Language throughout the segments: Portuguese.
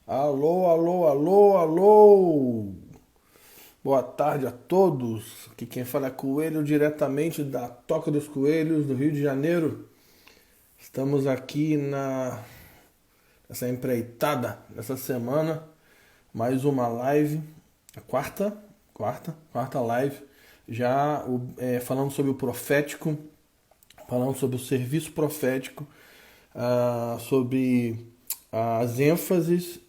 Alô, alô, alô, alô! Boa tarde a todos. Aqui quem fala é Coelho, diretamente da Toca dos Coelhos, do Rio de Janeiro. Estamos aqui nessa empreitada dessa semana, mais uma live, a quarta live, já falando sobre o profético, falando sobre o serviço profético, sobre as ênfases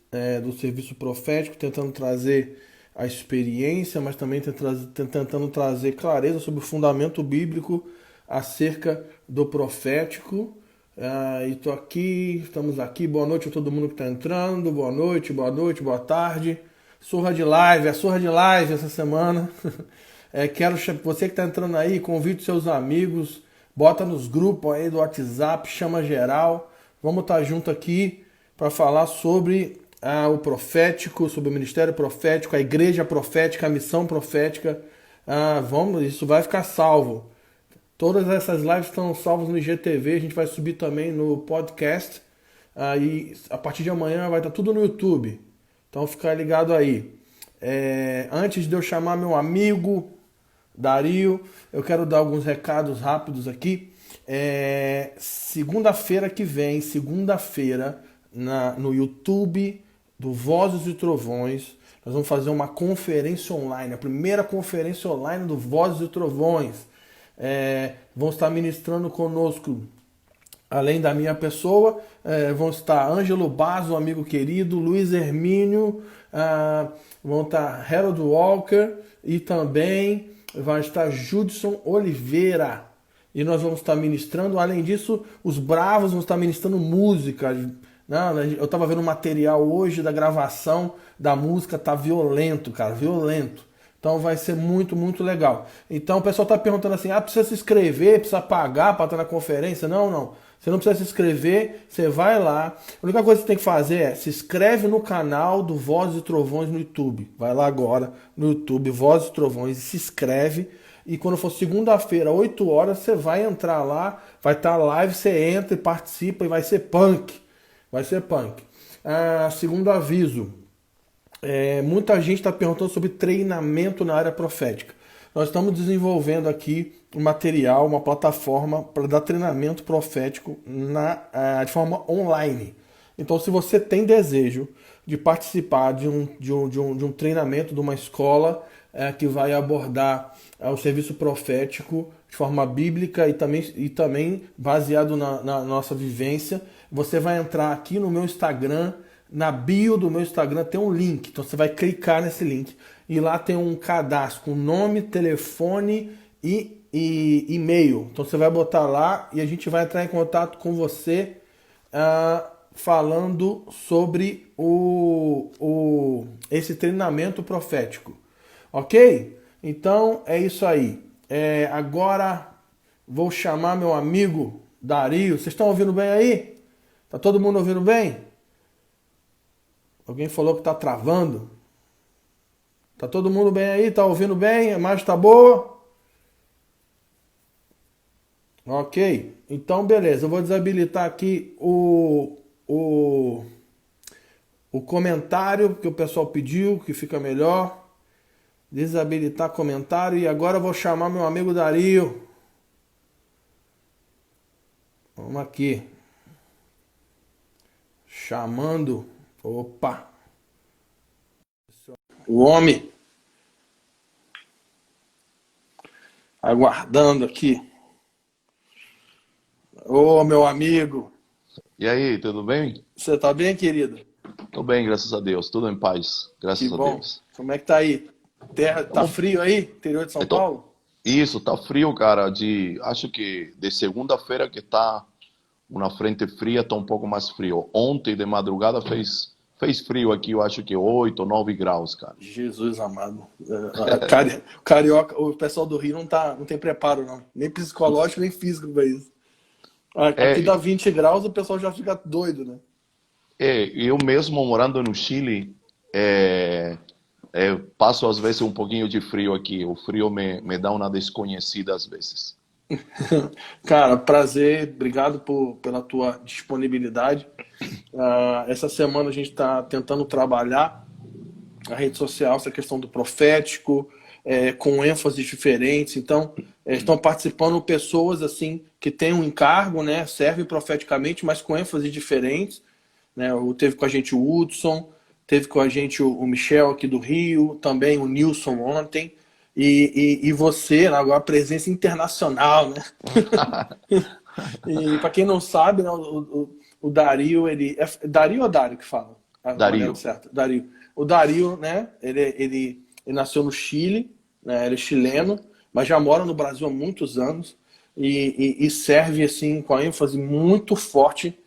do serviço profético, tentando trazer a experiência, mas também tentando trazer clareza sobre o fundamento bíblico acerca do profético. E tô aqui, estamos aqui. Boa noite a todo mundo que está entrando. Boa noite, boa tarde. Surra de live, surra de live essa semana. Você que está entrando aí, convide seus amigos, bota nos grupos aí do WhatsApp, chama geral. Vamos estar junto aqui para falar sobre o profético, sobre o ministério profético, a igreja profética, a missão profética. Isso vai ficar salvo. Todas essas lives estão salvas no IGTV, a gente vai subir também no podcast. E a partir de amanhã vai estar tudo no YouTube. Então fica ligado aí. Antes de eu chamar meu amigo Dario, eu quero dar alguns recados rápidos aqui. Segunda-feira que vem, no YouTube do Vozes e Trovões, nós vamos fazer uma conferência online, a primeira conferência online do Vozes e Trovões. Vão estar ministrando conosco, além da minha pessoa, vão estar Ângelo Basso, um amigo querido, Luiz Hermínio, vão estar Harold Walker e também vai estar Judson Oliveira. E nós vamos estar ministrando, além disso, os bravos vão estar ministrando música. Eu estava vendo o material hoje da gravação da música, tá violento, cara, violento. Então vai ser muito, muito legal. Então o pessoal está perguntando assim, precisa se inscrever, precisa pagar para estar na conferência? Não, não. Você não precisa se inscrever, você vai lá. A única coisa que você tem que fazer é se inscreve no canal do Vozes e Trovões no YouTube. Vai lá agora no YouTube, Vozes e Trovões, e se inscreve. E quando for segunda-feira, 8 horas, você vai entrar lá, vai estar live, você entra e participa e vai ser punk. Vai ser punk. Segundo aviso, muita gente está perguntando sobre treinamento na área profética. Nós estamos desenvolvendo aqui um material, uma plataforma para dar treinamento profético de forma online. Então, se você tem desejo de participar de um treinamento de uma escola que vai abordar o serviço profético de forma bíblica e também baseado na nossa vivência, você vai entrar aqui no meu Instagram. Na bio do meu Instagram tem um link, então você vai clicar nesse link e lá tem um cadastro com nome, telefone e e-mail. Então você vai botar lá e a gente vai entrar em contato com você falando sobre esse treinamento profético. Ok? Então é isso aí. Agora vou chamar meu amigo Dario. Vocês estão ouvindo bem aí? Tá todo mundo ouvindo bem? Alguém falou que tá travando. Tá todo mundo bem aí? Tá ouvindo bem? A imagem tá boa? Ok. Então, beleza. Eu vou desabilitar aqui o comentário que o pessoal pediu, que fica melhor. Desabilitar comentário. E agora eu vou chamar meu amigo Dario. Vamos aqui. Chamando. Opa! O homem aguardando aqui. Ô, meu amigo. E aí, tudo bem? Você tá bem, querido? Tô bem, graças a Deus. Tudo em paz, Que graças a bom. Deus. Como é que tá aí? Terra, tá Tamo... frio aí? Interior de São Paulo? Isso, tá frio, cara. Acho que de segunda-feira que tá uma frente fria, tá um pouco mais frio. Ontem de madrugada fez frio aqui, eu acho que 8 ou 9 graus, cara. Jesus amado. Carioca, o pessoal do Rio não tem preparo, não. Nem psicológico, nem físico pra isso. Aqui É, dá 20 graus, o pessoal já fica doido, né? eu mesmo morando no Chile, passo às vezes um pouquinho de frio aqui. O frio me dá uma desconhecida às vezes. Cara, prazer, obrigado pela tua disponibilidade. Essa semana a gente está tentando trabalhar a rede social, essa questão do profético, com ênfases diferentes. Então, estão participando pessoas assim que têm um encargo, né, servem profeticamente, mas com ênfases diferentes. Né? Teve com a gente o Hudson, teve com a gente o Michel aqui do Rio, também o Nilson ontem. E você, agora presença internacional, né? E para quem não sabe, né, o Dario, ele. Dario ou Dário que fala? A maneira Dario. certa. Dario. O Dario, né? Ele nasceu no Chile, né? Ele é chileno, mas já mora no Brasil há muitos anos e serve assim com a ênfase muito forte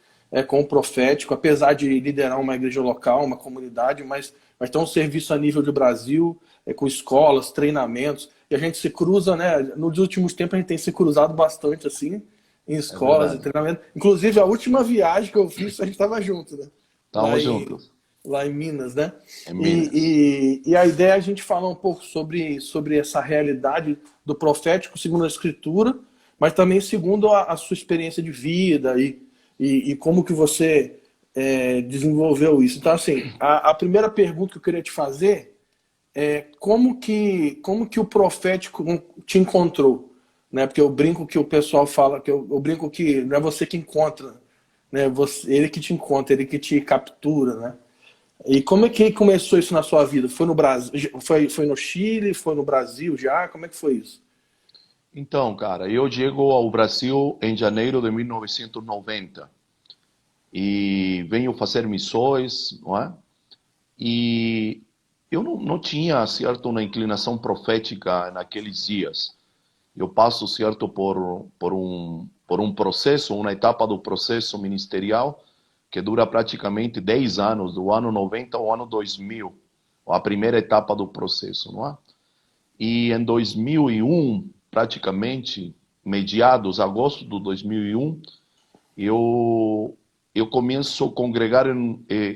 com o profético, apesar de liderar uma igreja local, uma comunidade, mas tem um serviço a nível de Brasil, com escolas, treinamentos, e a gente se cruza, né? Nos últimos tempos a gente tem se cruzado bastante assim em É escolas e verdade. treinamento. Inclusive, a última viagem que eu fiz, a gente estava junto, né? Lá Estamos em, juntos. lá em Minas, né? Em Minas. E a ideia é a gente falar um pouco sobre essa realidade do profético segundo a Escritura, mas também segundo a sua experiência de vida e como que você desenvolveu isso. Então, assim, a primeira pergunta que eu queria te fazer é como que o profético te encontrou? Né? Porque eu brinco que o pessoal fala, que eu brinco que não é você que encontra, né? Ele que te encontra, ele que te captura, né? E como é que começou isso na sua vida? Foi no Brasil, foi no Chile, foi no Brasil já? Como é que foi isso? Então, cara, eu chego ao Brasil em janeiro de 1990 e venho fazer missões, não é? E eu não tinha, certo, uma inclinação profética naqueles dias. Eu passo, certo, por um processo, uma etapa do processo ministerial que dura praticamente 10 anos, do ano 90 ao ano 2000, a primeira etapa do processo, não é? E em 2001, praticamente, mediados, agosto de 2001, eu começo a congregar,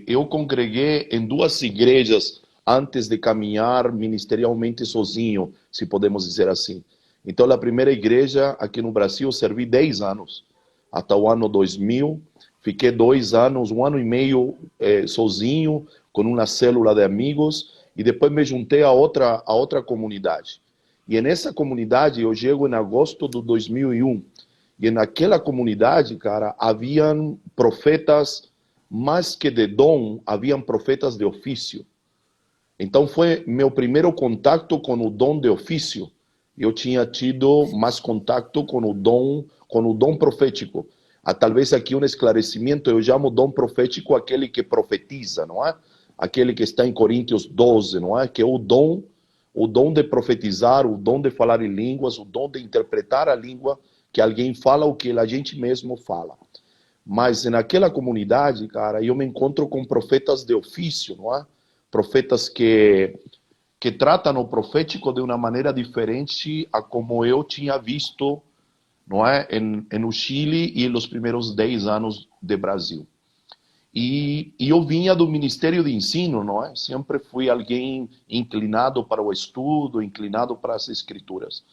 eu congreguei em duas igrejas antes de caminhar ministerialmente sozinho, se podemos dizer assim. Então, a primeira igreja aqui no Brasil, eu servi 10 anos, até o ano 2000. Fiquei 2 anos, um ano e meio sozinho, com uma célula de amigos, e depois me juntei a outra comunidade. E nessa comunidade, eu chego em agosto de 2001, e naquela comunidade, cara, haviam profetas, mais que de dom, haviam profetas de ofício. Então foi meu primeiro contato com o dom de ofício. Eu tinha tido mais contato com o dom profético. Talvez aqui um esclarecimento, eu chamo dom profético aquele que profetiza, não é? Aquele que está em Coríntios 12, não é? Que é o dom de profetizar, o dom de falar em línguas, o dom de interpretar a língua que alguém fala o que a gente mesmo fala. Mas naquela comunidade, cara, eu me encontro com profetas de ofício, não é? Profetas que tratam o profético de uma maneira diferente a como eu tinha visto, não é, no Chile e nos primeiros 10 anos de Brasil. E eu vinha do Ministério de Ensino, não é? Sempre fui alguém inclinado para o estudo, inclinado para as escrituras.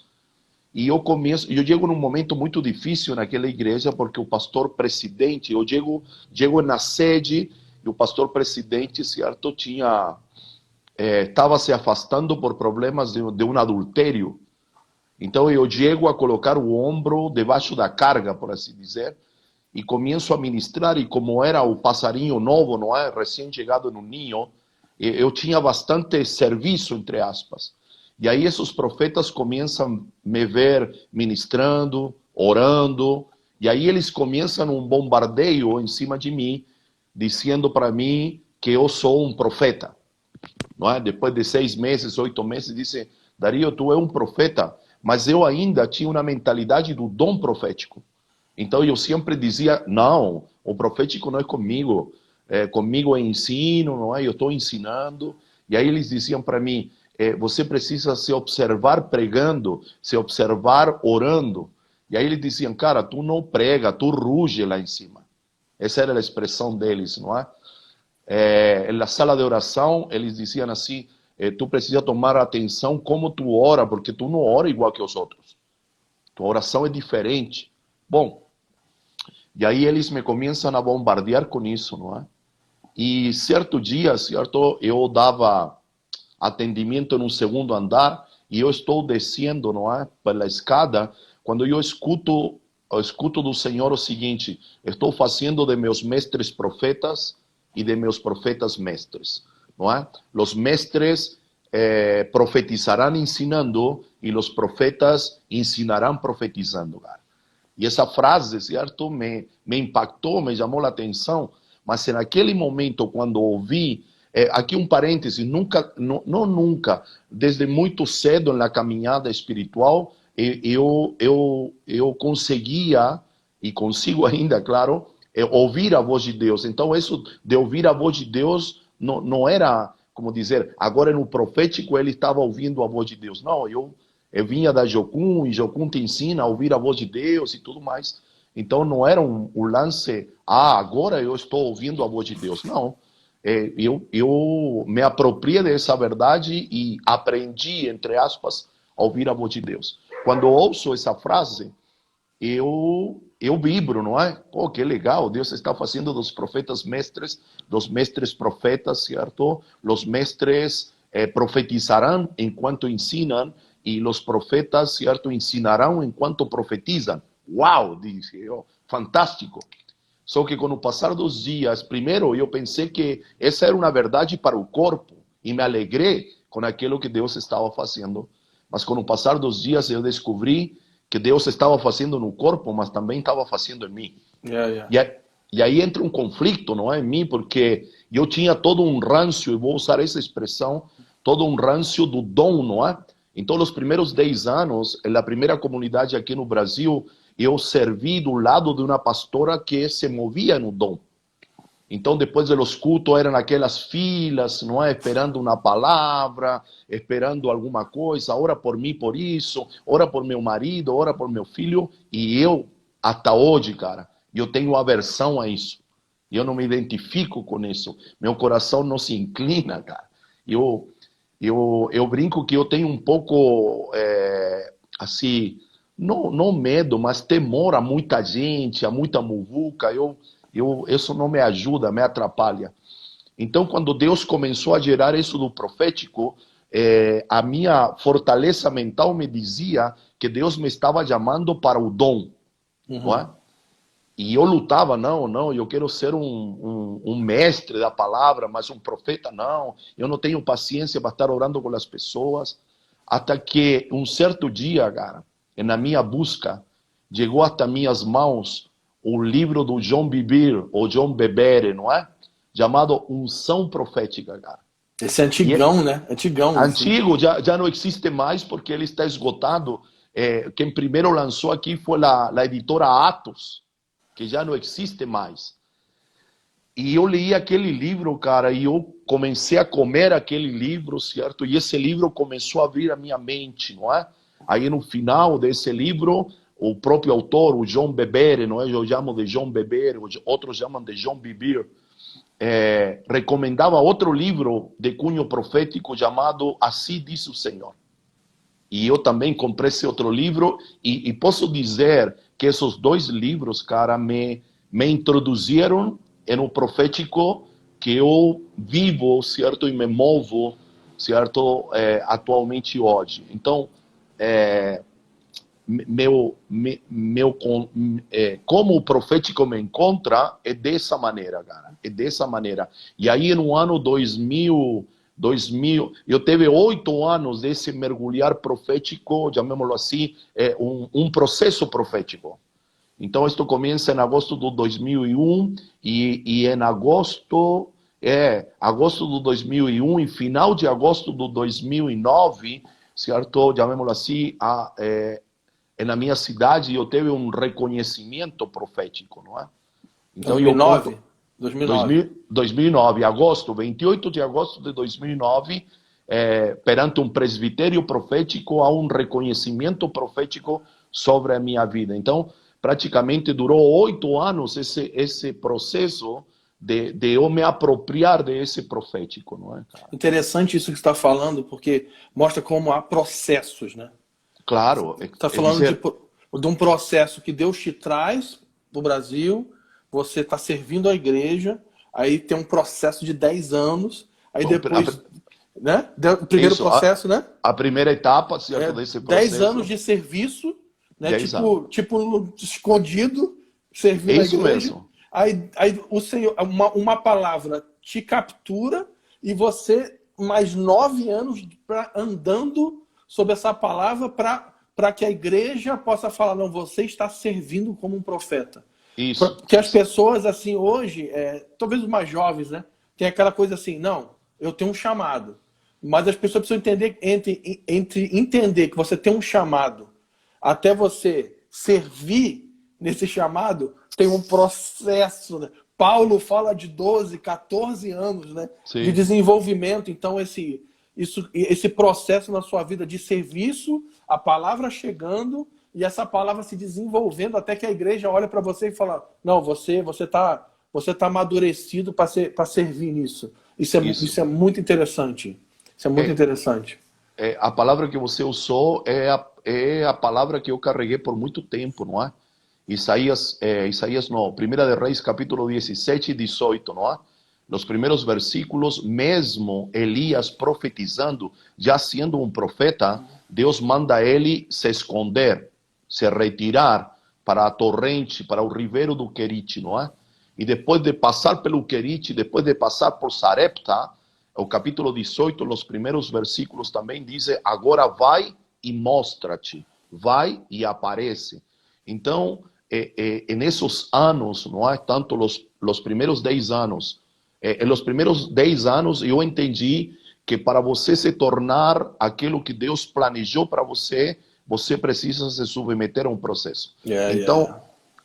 E eu chego num momento muito difícil naquela igreja, porque o pastor presidente, eu chego na sede, e o pastor presidente, certo, estava se afastando por problemas de um adultério. Então eu chego a colocar o ombro debaixo da carga, por assim dizer, e começo a ministrar, e como era o passarinho novo, não é, recém-chegado no ninho, eu tinha bastante serviço, entre aspas. E aí esses profetas começam a me ver ministrando, orando, e aí eles começam um bombardeio em cima de mim, dizendo para mim que eu sou um profeta. Não é? Depois de 6 meses, 8 meses, dizem, Dario, tu é um profeta, mas eu ainda tinha uma mentalidade do dom profético. Então eu sempre dizia, não, o profético não é comigo, comigo é ensino, não é? Eu estou ensinando. E aí eles diziam para mim, você precisa se observar pregando, se observar orando. E aí eles diziam, cara, tu não prega, tu ruge lá em cima. Essa era a expressão deles, não é? Na sala de oração, eles diziam assim, tu precisa tomar atenção como tu ora, porque tu não ora igual que os outros. Tua oração é diferente. Bom, E aí eles me começam a bombardear com isso, não é? E certo dia, certo, eu dava atendimento no segundo andar e eu estou descendo, não é, pela escada, quando eu escuto do Senhor o seguinte: estou fazendo de meus mestres profetas e de meus profetas mestres, não é? Os mestres profetizarão ensinando e os profetas ensinarão profetizando, cara. E essa frase, certo, me impactou, me chamou a atenção, mas naquele momento, quando ouvi, aqui um parêntese, nunca, não nunca, desde muito cedo na caminhada espiritual, eu conseguia, e consigo ainda, claro, ouvir a voz de Deus. Então, isso de ouvir a voz de Deus não era, como dizer, agora no profético ele estava ouvindo a voz de Deus. Não, eu vinha da Jocum, e Jocum te ensina a ouvir a voz de Deus e tudo mais. Então, não era um lance, agora eu estou ouvindo a voz de Deus. Não, eu me apropriei dessa verdade e aprendi, entre aspas, a ouvir a voz de Deus. Quando eu ouço essa frase, eu vibro, não é? Pô, que legal, Deus está fazendo dos profetas mestres, dos mestres profetas, certo? Os mestres profetizarão enquanto ensinam, e os profetas, certo, ensinarão enquanto profetizam. Uau, disse eu, fantástico. Só que com o passar dos dias, primeiro eu pensei que essa era uma verdade para o corpo, e me alegrei com aquilo que Deus estava fazendo. Mas com o passar dos dias eu descobri que Deus estava fazendo no corpo, mas também estava fazendo em mim. E aí entra um conflito, não é, em mim, porque eu tinha todo um ranço, e vou usar essa expressão, todo um ranço do dom, não é? Então, nos primeiros 10 anos, na primeira comunidade aqui no Brasil, eu servi do lado de uma pastora que se movia no dom. Então, depois dos cultos, eram aquelas filas, não é? Esperando uma palavra, esperando alguma coisa. Ora por mim, por isso. Ora por meu marido, ora por meu filho. E eu, até hoje, cara, eu tenho aversão a isso. Eu não me identifico com isso. Meu coração não se inclina, cara. Eu brinco que eu tenho um pouco, assim, não medo, mas temor a muita gente, a muita muvuca. Isso não me ajuda, me atrapalha. Então, quando Deus começou a gerar isso do profético, a minha fortaleza mental me dizia que Deus me estava chamando para o dom. Não é? E eu lutava, não, eu quero ser um mestre da palavra, mas um profeta não. Eu não tenho paciência para estar orando com as pessoas. Até que um certo dia, cara, na minha busca, chegou até minhas mãos o livro do John Bevere, ou John Bevere, não é? Chamado Unção Profética, cara. Esse é antigão, né? Antigão. Antigo, assim. Já não existe mais porque ele está esgotado. Quem primeiro lançou aqui foi a editora Atos, que já não existe mais. E eu li aquele livro, cara, e eu comecei a comer aquele livro, certo? E esse livro começou a abrir a minha mente, não é? Aí no final desse livro, o próprio autor, o John Bevere, não é? Eu chamo de John Bevere, outros chamam de John Bevere, recomendava outro livro de cunho profético chamado Assim Diz o Senhor. E eu também comprei esse outro livro e posso dizer que esses 2 livros, cara, me introduziram no profético que eu vivo, certo? E me movo, certo? Atualmente hoje. Então, como o profético me encontra é dessa maneira, cara. É dessa maneira. E aí no ano 2000, eu tive 8 anos desse mergulhar profético, chamémoslo assim, um processo profético. Então, isto começa em agosto de 2001 e em agosto de 2001 e final de agosto de 2009, certo? Chamémoslo assim, na minha cidade eu tive um reconhecimento profético, não é? Então, 2009? 2009, agosto, 28 de agosto de 2009, perante um presbitério profético, há um reconhecimento profético sobre a minha vida. Então, praticamente durou 8 anos esse processo de eu me apropriar desse profético, não é, cara? Interessante isso que você está falando, porque mostra como há processos, né? Claro. Você está falando de um processo que Deus te traz do Brasil, você está servindo a igreja, aí tem um processo de 10 anos, aí Bom, depois, né? O primeiro isso, processo, né? a primeira etapa, certo, desse 10 processo, anos de serviço, né? 10 anos. Tipo escondido, É servindo a isso igreja. mesmo. Aí o Senhor, uma palavra te captura e você mais 9 anos andando sobre essa palavra para que a igreja possa falar, não, você está servindo como um profeta. Isso. Porque as pessoas, assim, hoje, talvez os mais jovens, né? Tem aquela coisa assim, não, eu tenho um chamado. Mas as pessoas precisam entender, entre entender que você tem um chamado até você servir nesse chamado, tem um processo, né? Paulo fala de 12, 14 anos, né? De Sim. desenvolvimento. Então, esse processo na sua vida de serviço, a palavra chegando e essa palavra se desenvolvendo até que a igreja olha para você e fala, não, você tá amadurecido para servir nisso. Isso é muito interessante. Isso é muito interessante. A palavra que você usou é a palavra que eu carreguei por muito tempo, não é? Isaías não, Primeira de Reis, capítulo 17 e 18, não é? Nos primeiros versículos, mesmo Elias profetizando, já sendo um profeta, Deus manda ele se esconder, se retirar para a torrente, para o ribeiro do Querite, não é? E depois de passar pelo Querite, depois de passar por Sarepta, o capítulo 18, os primeiros versículos também dizem, agora vai e mostra-te, vai e aparece. Então, nesses anos, não é? Tanto os primeiros 10 anos, nos primeiros 10 anos eu entendi que para você se tornar aquilo que Deus planejou para você, você precisa se submeter a um processo. Então,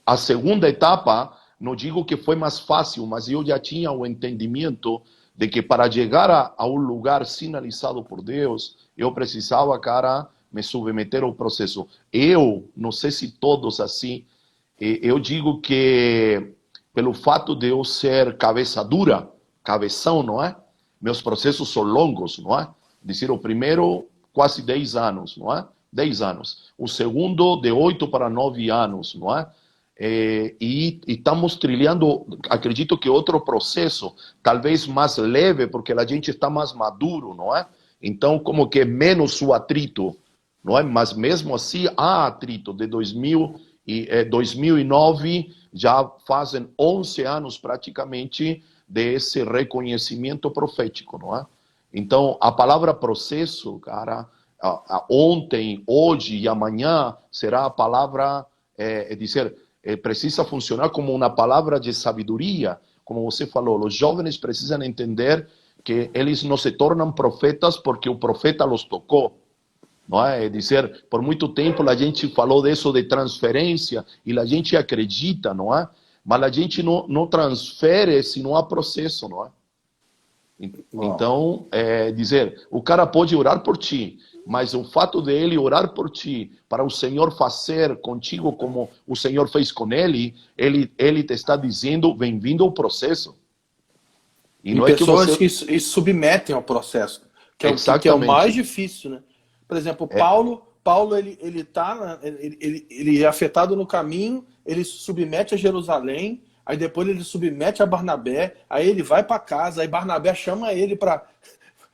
a segunda etapa, não digo que foi mais fácil, mas eu já tinha o entendimento de que para chegar a um lugar sinalizado por Deus, eu precisava, cara, me submeter ao processo. Eu, não sei se todos assim, eu digo que pelo fato de eu ser cabeça dura, cabeção, não é? Meus processos são longos, não é? Dizer, o primeiro, quase 10 anos, não é? 10 anos. O segundo, de 8 para 9 anos, não é? E estamos trilhando, acredito que outro processo, talvez mais leve, porque a gente está mais maduro, não é? Então, como que menos o atrito, não é? Mas mesmo assim, há atrito. De 2009, já fazem 11 anos praticamente desse reconhecimento profético, não é? Então, a palavra processo, cara, ontem, hoje e amanhã será a palavra, dizer, precisa funcionar como uma palavra de sabedoria, como você falou. Os jovens precisam entender que eles não se tornam profetas porque o profeta os tocou. Não é? É dizer, por muito tempo a gente falou disso de transferência e a gente acredita, não é? Mas a gente não transfere se não há processo, não é? Então, dizer, o cara pode orar por ti, mas o fato de ele orar por ti, para o Senhor fazer contigo como o Senhor fez com ele te está dizendo, bem-vindo ao processo. E não pessoas que submetem ao processo, que é o mais difícil, né? Por exemplo, Paulo ele é afetado no caminho, ele se submete a Jerusalém, aí depois ele submete a Barnabé, aí ele vai para casa, aí Barnabé chama ele para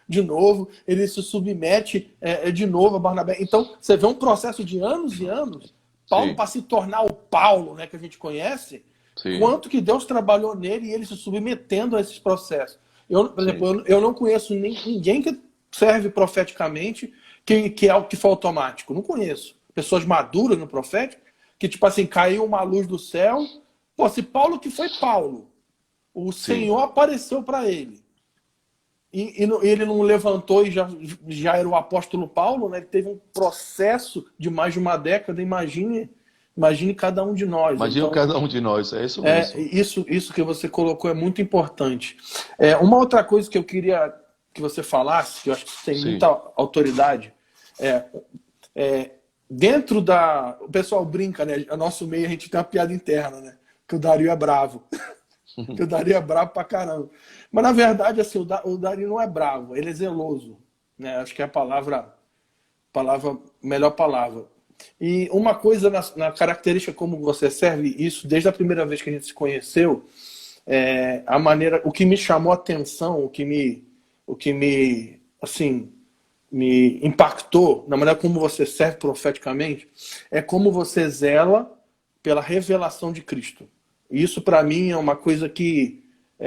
de novo, ele se submete de novo a Barnabé. Então, você vê um processo de anos e anos, Paulo para se tornar o Paulo, né, que a gente conhece, quanto que Deus trabalhou nele e ele se submetendo a esses processos. Por exemplo, eu não conheço ninguém que serve profeticamente que é o que foi automático. Não conheço. Pessoas maduras no profético, que tipo assim, caiu uma luz do céu. Pô, se Paulo que foi Paulo, o Senhor apareceu para ele. E ele não levantou e já era o apóstolo Paulo, né? Ele teve um processo de mais de uma década. Imagine cada um de nós. Imagine então, cada um de nós, é isso mesmo. Isso que você colocou é muito importante. Uma outra coisa que eu queria que você falasse, que eu acho que tem muita autoridade, dentro da... O pessoal brinca, né? No nosso meio a gente tem uma piada interna, né? Que o Dario é bravo. Que o Dario é bravo pra caramba. Mas na verdade, assim, o Dario não é bravo, ele é zeloso, né? Acho que é a melhor palavra. E uma coisa na característica como você serve, isso desde a primeira vez que a gente se conheceu, a maneira, o que me chamou a atenção, assim, me impactou na maneira como você serve profeticamente, é como você zela pela revelação de Cristo. E isso para mim é uma coisa que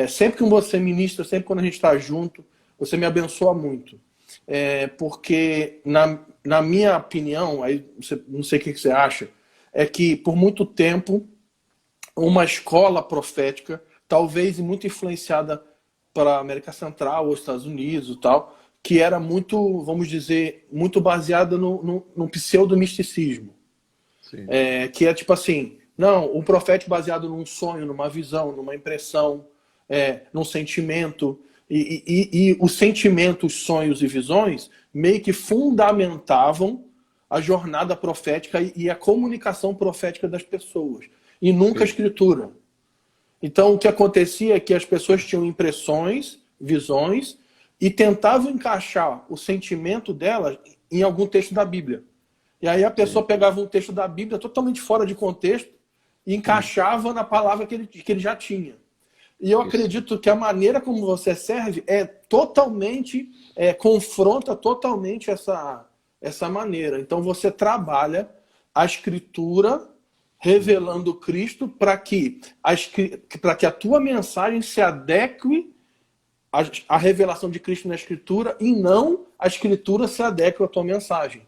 sempre que você ministra, sempre quando a gente está junto, você me abençoa muito. Porque na minha opinião, aí não sei o que você acha, é que por muito tempo uma escola profética, talvez muito influenciada para a América Central ou Estados Unidos e tal, que era muito, vamos dizer, muito baseada no pseudo-misticismo. Que é tipo assim, não, o profético baseado num sonho, numa visão, numa impressão, num sentimento. E os sentimentos, sonhos e visões meio que fundamentavam a jornada profética e a comunicação profética das pessoas. E nunca a escritura. Então, o que acontecia é que as pessoas tinham impressões, visões, e tentavam encaixar o sentimento delas em algum texto da Bíblia. E aí a pessoa pegava um texto da Bíblia totalmente fora de contexto e encaixava na palavra que ele já tinha. E eu acredito que a maneira como você serve confronta totalmente essa maneira. Então você trabalha a Escritura revelando Cristo para que a tua mensagem se adeque à revelação de Cristo na Escritura e não a Escritura se adeque à tua mensagem.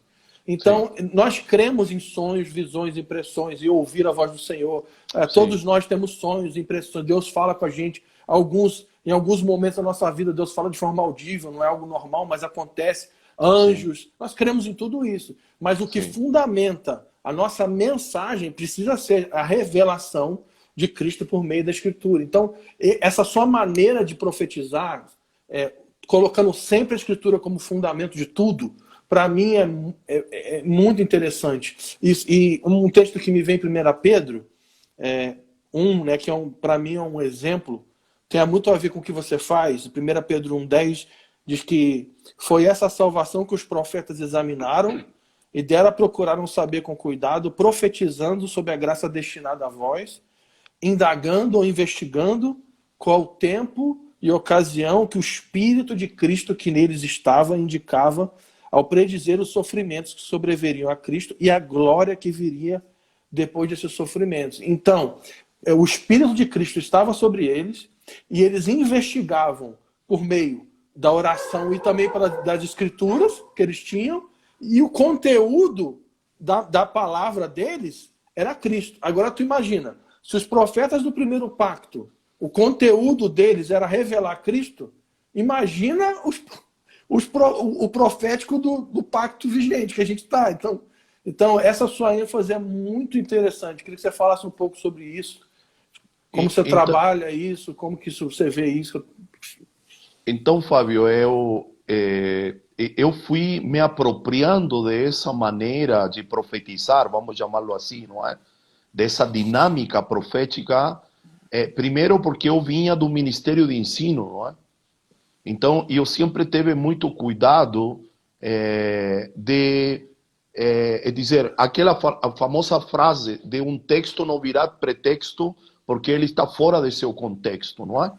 Então, nós cremos em sonhos, visões, impressões e ouvir a voz do Senhor. Todos nós temos sonhos, impressões. Deus fala com a gente. Em alguns momentos da nossa vida, Deus fala de forma audível, não é algo normal, mas acontece. Anjos, nós cremos em tudo isso. Mas o que fundamenta a nossa mensagem precisa ser a revelação de Cristo por meio da Escritura. Então, essa sua maneira de profetizar, colocando sempre a Escritura como fundamento de tudo, para mim é muito interessante. E um texto que me vem em 1 Pedro, que para mim é um exemplo, tem muito a ver com o que você faz. 1 Pedro 1,10 diz que foi essa salvação que os profetas examinaram e dela procuraram saber com cuidado, profetizando sobre a graça destinada a vós, indagando ou investigando qual o tempo e ocasião que o Espírito de Cristo que neles estava indicava ao predizer os sofrimentos que sobreviriam a Cristo e a glória que viria depois desses sofrimentos. Então, o Espírito de Cristo estava sobre eles e eles investigavam por meio da oração e também das escrituras que eles tinham, e o conteúdo da palavra deles era Cristo. Agora tu imagina, se os profetas do primeiro pacto, o conteúdo deles era revelar Cristo, imagina o profético do pacto vigente que a gente está. Então, essa sua ênfase é muito interessante. Queria que você falasse um pouco sobre isso. Como você trabalha isso, como que você vê isso. Então, Fábio, eu fui me apropriando dessa maneira de profetizar, vamos chamá-lo assim, não é? Dessa dinâmica profética, primeiro porque eu vinha do Ministério de Ensino, não é? Então, eu sempre tive muito cuidado de dizer aquela famosa frase de um texto não virá pretexto porque ele está fora de seu contexto, não é?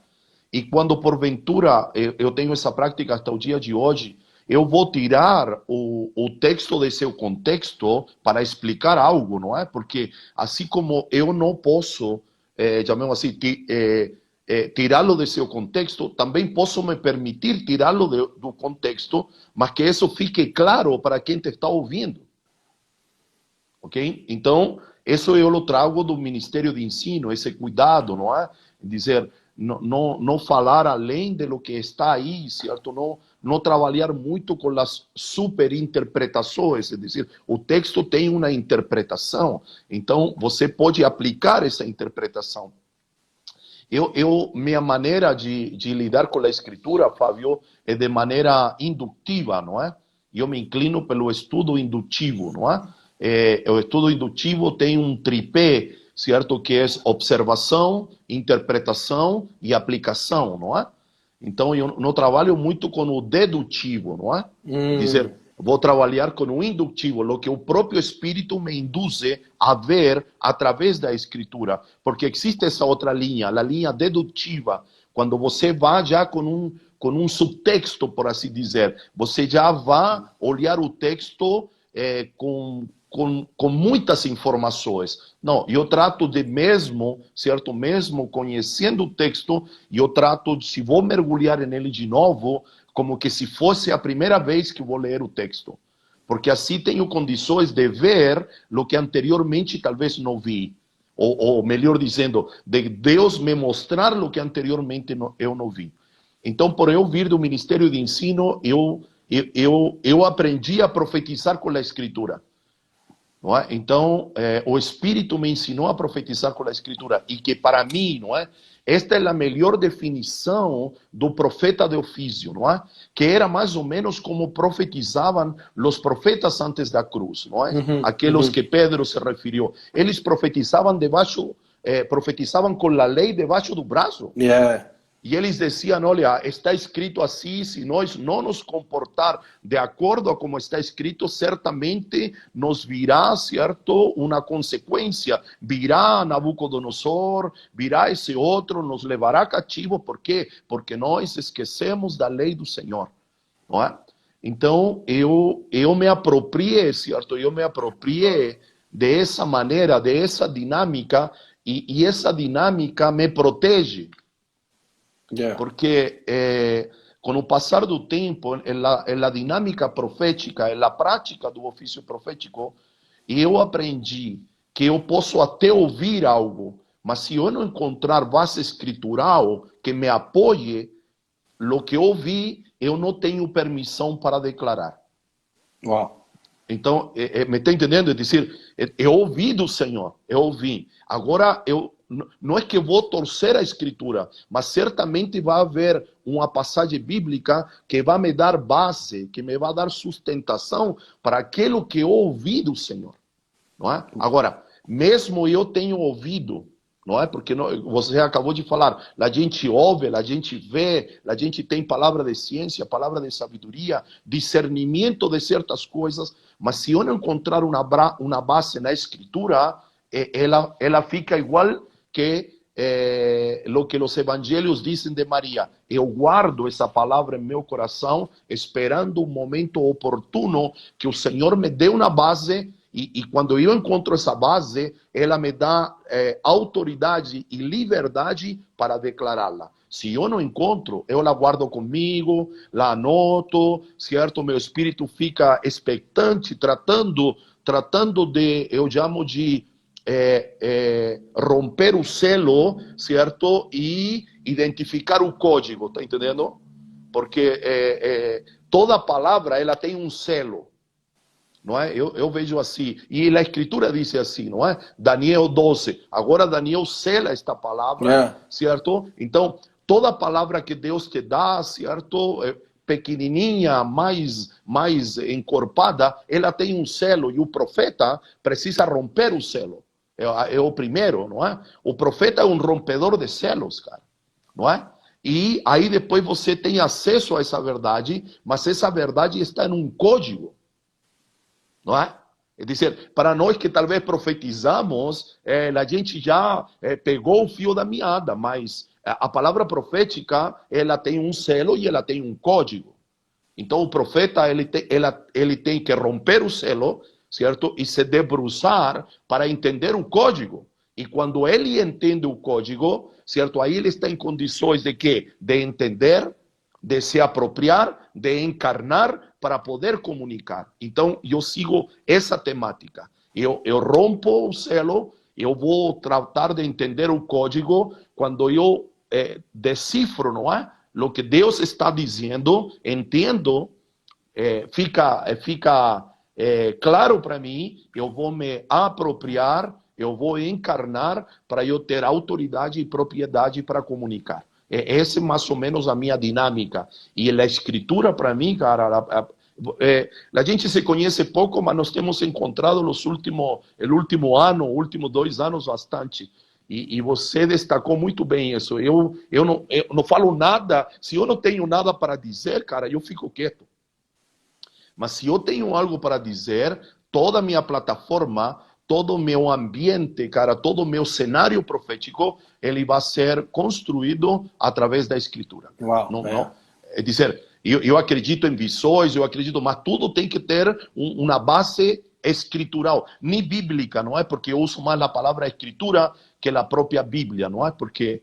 E quando porventura eu tenho essa prática até o dia de hoje, eu vou tirar o texto de seu contexto para explicar algo, não é? Porque assim como eu não posso, chamemos assim, tirá-lo de seu contexto, também posso me permitir tirá-lo do contexto, mas que isso fique claro para quem te está ouvindo. Ok? Então, isso eu trago do Ministério de Ensino, esse cuidado, não é? Dizer, não falar além de lo que está aí, certo? Não trabalhar muito com as superinterpretações, é dizer, o texto tem uma interpretação, então você pode aplicar essa interpretação. Minha maneira de lidar com a escritura, Fábio, é de maneira indutiva, não é? Eu me inclino pelo estudo indutivo, não é? O estudo indutivo tem um tripé, certo? Que é observação, interpretação e aplicação, não é? Então, eu não trabalho muito com o dedutivo, não é? Dizer, Vou trabalhar com o indutivo, o que o próprio Espírito me induz a ver através da Escritura. Porque existe essa outra linha, a linha dedutiva, quando você vai já com um subtexto, por assim dizer. Você já vai olhar o texto com muitas informações. Não, eu trato de mesmo, certo? Mesmo conhecendo o texto, eu trato, se vou mergulhar nele de novo, como que se fosse a primeira vez que vou ler o texto. Porque assim tenho condições de ver o que anteriormente talvez não vi. Ou melhor dizendo, de Deus me mostrar o que anteriormente eu não vi. Então, por eu vir do Ministério de Ensino, eu aprendi a profetizar com a Escritura. Não é? Então, o Espírito me ensinou a profetizar com a Escritura. E que para mim, não é? Esta é a melhor definição do profeta de ofício, não é? Que era mais ou menos como profetizavam os profetas antes da cruz, não é? Aqueles que Pedro se referiu. Eles profetizavam profetizavam com a lei debaixo do braço. Yeah. E eles diziam, olha, está escrito assim, se nós não nos comportar de acordo a como está escrito, certamente nos virá, certo, uma consequência. Virá Nabucodonosor, virá esse outro, nos levará cativo. Por quê? Porque nós esquecemos da lei do Senhor, não é? Então, eu me apropriei, certo? Eu me apropriei dessa maneira, dessa dinâmica, e essa dinâmica me protege. Yeah. Porque com o passar do tempo, na dinâmica profética, na prática do ofício profético, eu aprendi que eu posso até ouvir algo, mas se eu não encontrar base escritural que me apoie, o que eu ouvi, eu não tenho permissão para declarar. Uau. Então, me está entendendo? É dizer, eu ouvi do Senhor, eu ouvi. Agora, não é que vou torcer a Escritura, mas certamente vai haver uma passagem bíblica que vai me dar base, que me vai dar sustentação para aquilo que eu ouvi do Senhor. Não é? Agora, mesmo eu tenho ouvido, não é? Porque você acabou de falar, a gente ouve, a gente vê, a gente tem palavra de ciência, palavra de sabedoria, discernimento de certas coisas, mas se eu não encontrar uma base na Escritura, ela fica igual que o que os evangelhos dizem de Maria. Eu guardo essa palavra em meu coração, esperando o momento oportuno que o Senhor me dê uma base, e quando eu encontro essa base, ela me dá autoridade e liberdade para declará-la. Se eu não encontro, eu la guardo comigo, la anoto, certo? Meu espírito fica expectante, tratando de, eu chamo de romper o selo, certo? E identificar o código, tá entendendo? Porque toda palavra, ela tem um selo, não é? Eu vejo assim, e a Escritura diz assim, não é? Daniel 12, agora Daniel sela esta palavra, certo? Então, toda palavra que Deus te dá, certo? Pequenininha, mais encorpada, ela tem um selo, e o profeta precisa romper o selo. É o primeiro, não é? O profeta é um rompedor de selos, cara, não é? E aí depois você tem acesso a essa verdade, mas essa verdade está em um código, não é? É dizer, para nós que talvez profetizamos, a gente já pegou o fio da meada, mas a palavra profética, ela tem um selo e ela tem um código. Então o profeta, ele tem que romper o selo, certo? E se debruçar para entender o código. E quando ele entende o código, certo? Aí ele está em condições de quê? De entender, de se apropriar, de encarnar para poder comunicar. Então, eu sigo essa temática. Eu rompo o selo, eu vou tratar de entender o código. Quando eu decifro, não é? O que Deus está dizendo, entendo, fica claro para mim, eu vou me apropriar, eu vou encarnar para eu ter autoridade e propriedade para comunicar. Essa é mais ou menos a minha dinâmica. E a Escritura, para mim, cara, a gente se conhece pouco, mas nós temos encontrado o último ano, os últimos 2 anos, bastante. E você destacou muito bem isso. Eu não falo nada, se eu não tenho nada para dizer, cara, eu fico quieto. Mas se eu tenho algo para dizer, toda a minha plataforma, todo o meu ambiente, cara, todo o meu cenário profético, ele vai ser construído através da Escritura. Uau, Não, não, é dizer, eu acredito em visões, eu acredito, mas tudo tem que ter uma base escritural, nem bíblica, não é? Porque eu uso mais a palavra escritura que a própria Bíblia, não é? Porque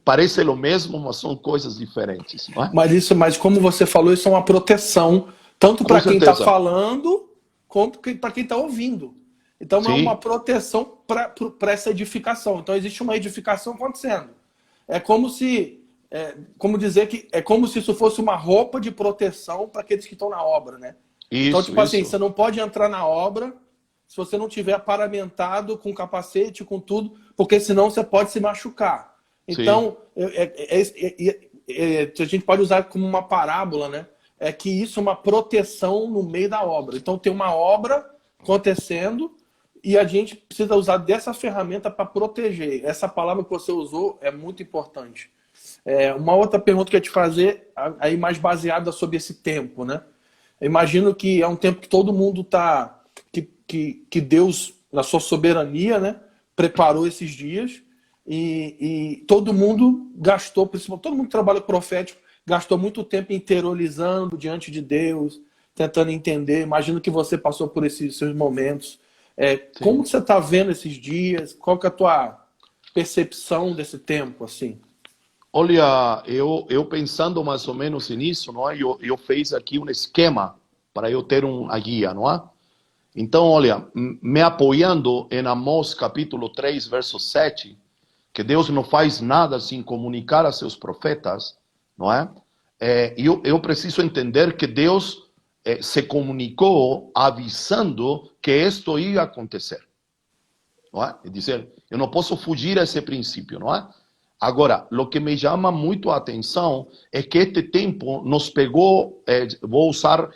parece o mesmo, mas são coisas diferentes, não é? Mas como você falou, isso é uma proteção, tanto Com para quem está certeza. falando, quanto para quem está ouvindo. Então é uma Sim, proteção para essa edificação. Então existe uma edificação acontecendo. É como se, como dizer que é como se isso fosse uma roupa de proteção para aqueles que estão na obra, né? Então, tipo assim, isso. você não pode entrar na obra se você não tiver paramentado com capacete, com tudo, porque senão você pode se machucar. Sim. Então, a gente pode usar como uma parábola, né? É que isso é uma proteção no meio da obra. Então, tem uma obra acontecendo e a gente precisa usar dessa ferramenta para proteger. Essa palavra que você usou é muito importante. Uma outra pergunta que eu ia te fazer, aí mais baseada sobre esse tempo, né? Eu imagino que é um tempo que todo mundo está... Que Deus, na sua soberania, né, preparou esses dias e todo mundo gastou, principalmente todo mundo que trabalha profético, gastou muito tempo interiorizando diante de Deus, tentando entender. Imagino que você passou por esses seus momentos. Como Sim. você está vendo esses dias? Qual que é a tua percepção desse tempo, assim? Olha, eu pensando mais ou menos nisso, não é? Eu fiz aqui um esquema para eu ter a guia, não é? Então, olha, me apoiando em Amós capítulo 3, verso 7, que Deus não faz nada sem comunicar a seus profetas, não é? Eu preciso entender que Deus se comunicou avisando que isto ia acontecer, não é? É dizer, eu não posso fugir a esse princípio, não é? Agora, o que me chama muito a atenção é que este tempo nos pegou,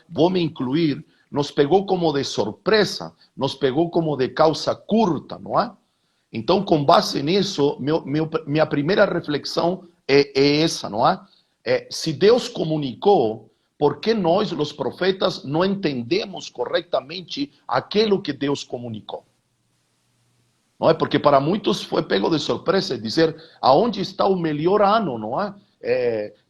vou me incluir, nos pegou como de surpresa, nos pegou como de causa curta, não é? Então, com base nisso, minha primeira reflexão é essa, não é? Se Deus comunicou, por que nós, os profetas, não entendemos corretamente aquilo que Deus comunicou? Não é? Porque para muitos foi pego de surpresa dizer aonde está o melhor ano, não é?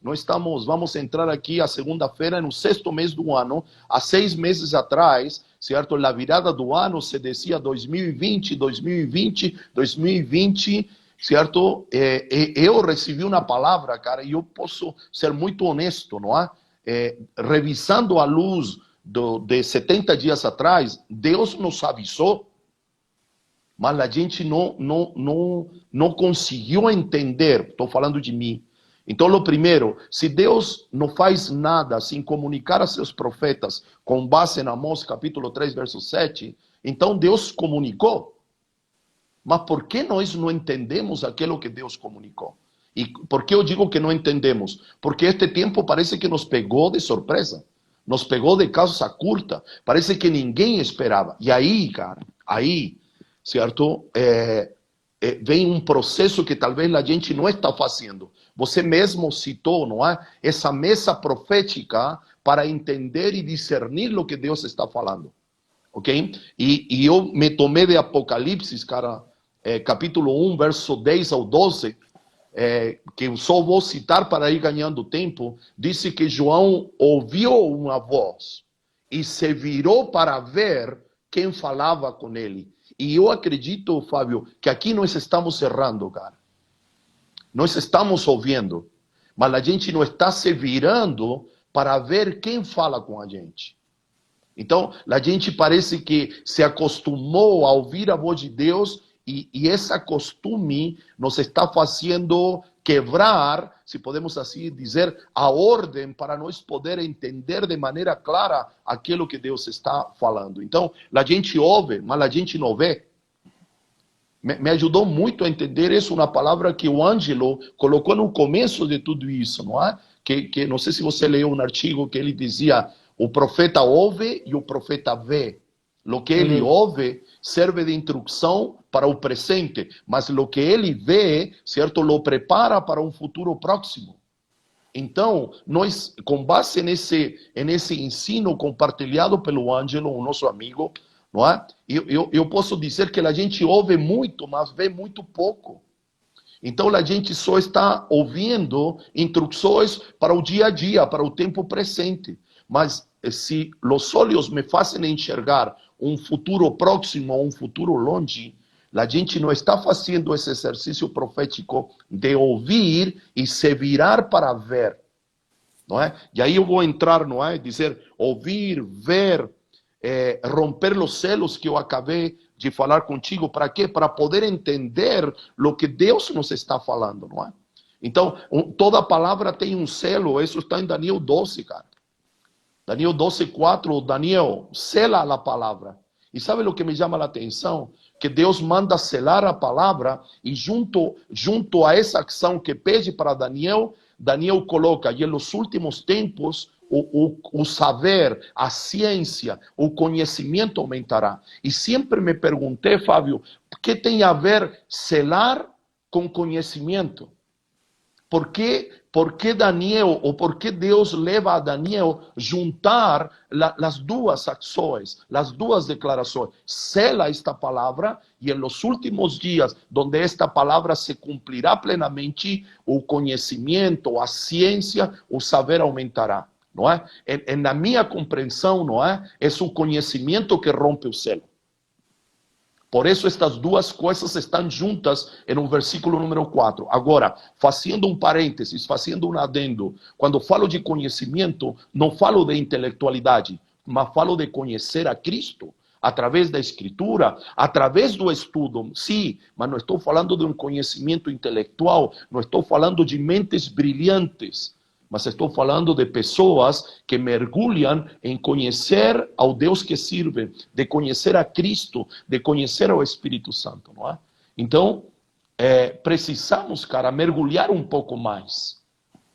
Nós vamos entrar aqui a segunda-feira no sexto mês do ano. Há 6 meses atrás, certo? Na virada do ano se dizia 2020, 2020, 2020, certo? Eu recebi uma palavra, cara, e eu posso ser muito honesto, não é? Revisando a luz de 70 dias atrás, Deus nos avisou, mas a gente não conseguiu entender. Estou falando de mim. Então, o primeiro, se Deus não faz nada sem comunicar a seus profetas com base em Amós capítulo 3, verso 7, então Deus comunicou. Mas por que nós não entendemos aquilo que Deus comunicou? E por que eu digo que não entendemos? Porque este tempo parece que nos pegou de surpresa. Nos pegou de calça curta. Parece que ninguém esperava. E aí, cara, aí, certo? Vem um processo que talvez a gente não está fazendo. Você mesmo citou, não é? Essa mesa profética para entender e discernir o que Deus está falando. Ok? E eu me tomei de Apocalipse, cara, capítulo 1, verso 10 ao 12, que eu só vou citar para ir ganhando tempo. Disse que João ouviu uma voz e se virou para ver quem falava com ele. E eu acredito, Fábio, que aqui nós estamos errando, cara. Nós estamos ouvindo, mas a gente não está se virando para ver quem fala com a gente. Então, a gente parece que se acostumou a ouvir a voz de Deus e esse costume nos está fazendo quebrar, se podemos assim dizer, a ordem para nós poder entender de maneira clara aquilo que Deus está falando. Então, a gente ouve, mas a gente não vê. Me ajudou muito a entender isso, uma palavra que o Ângelo colocou no começo de tudo isso, não é? Que não sei se você leu um artigo que ele dizia: o profeta ouve e o profeta vê. O que ele ouve serve de instrução para o presente, mas o que ele vê, certo, lo prepara para um futuro próximo. Então, nós, com base nesse ensino compartilhado pelo Ângelo, o nosso amigo, não é? Eu posso dizer que a gente ouve muito, mas vê muito pouco. Então, a gente só está ouvindo instruções para o dia a dia, para o tempo presente. Mas se os olhos me fazem enxergar um futuro próximo ou um futuro longe, a gente não está fazendo esse exercício profético de ouvir e se virar para ver, não é? E aí eu vou entrar, não é? Dizer, ouvir, ver, romper os selos que eu acabei de falar contigo. Para quê? Para poder entender o que Deus nos está falando, não é? Então, toda palavra tem um selo. Isso está em Daniel 12, cara. Daniel 12:4, Daniel, sela a palavra. E sabe o que me chama a atenção? Que Deus manda selar a palavra e junto a essa ação que pede para Daniel, Daniel coloca, e nos últimos tempos, o saber, a ciência, o conhecimento aumentará. E sempre me perguntei, Fábio, o que tem a ver selar com conhecimento? Por que Daniel, ou por que Deus leva a Daniel juntar as duas ações, as duas declarações? Sela esta palavra e em los últimos dias, onde esta palavra se cumprirá plenamente, o conhecimento, a ciência, o saber aumentará. Não é? Na minha compreensão, não é? É o conhecimento que rompe o selo. Por isso, estas duas coisas estão juntas no versículo número 4. Agora, fazendo um parênteses, fazendo um adendo, quando falo de conhecimento, não falo de intelectualidade, mas falo de conhecer a Cristo, através da Escritura, através do estudo. Sim, mas não estou falando de um conhecimento intelectual, não estou falando de mentes brilhantes, mas estou falando de pessoas que mergulham em conhecer ao Deus que sirve, de conhecer a Cristo, de conhecer ao Espírito Santo, não é? Então, precisamos, cara, mergulhar um pouco mais.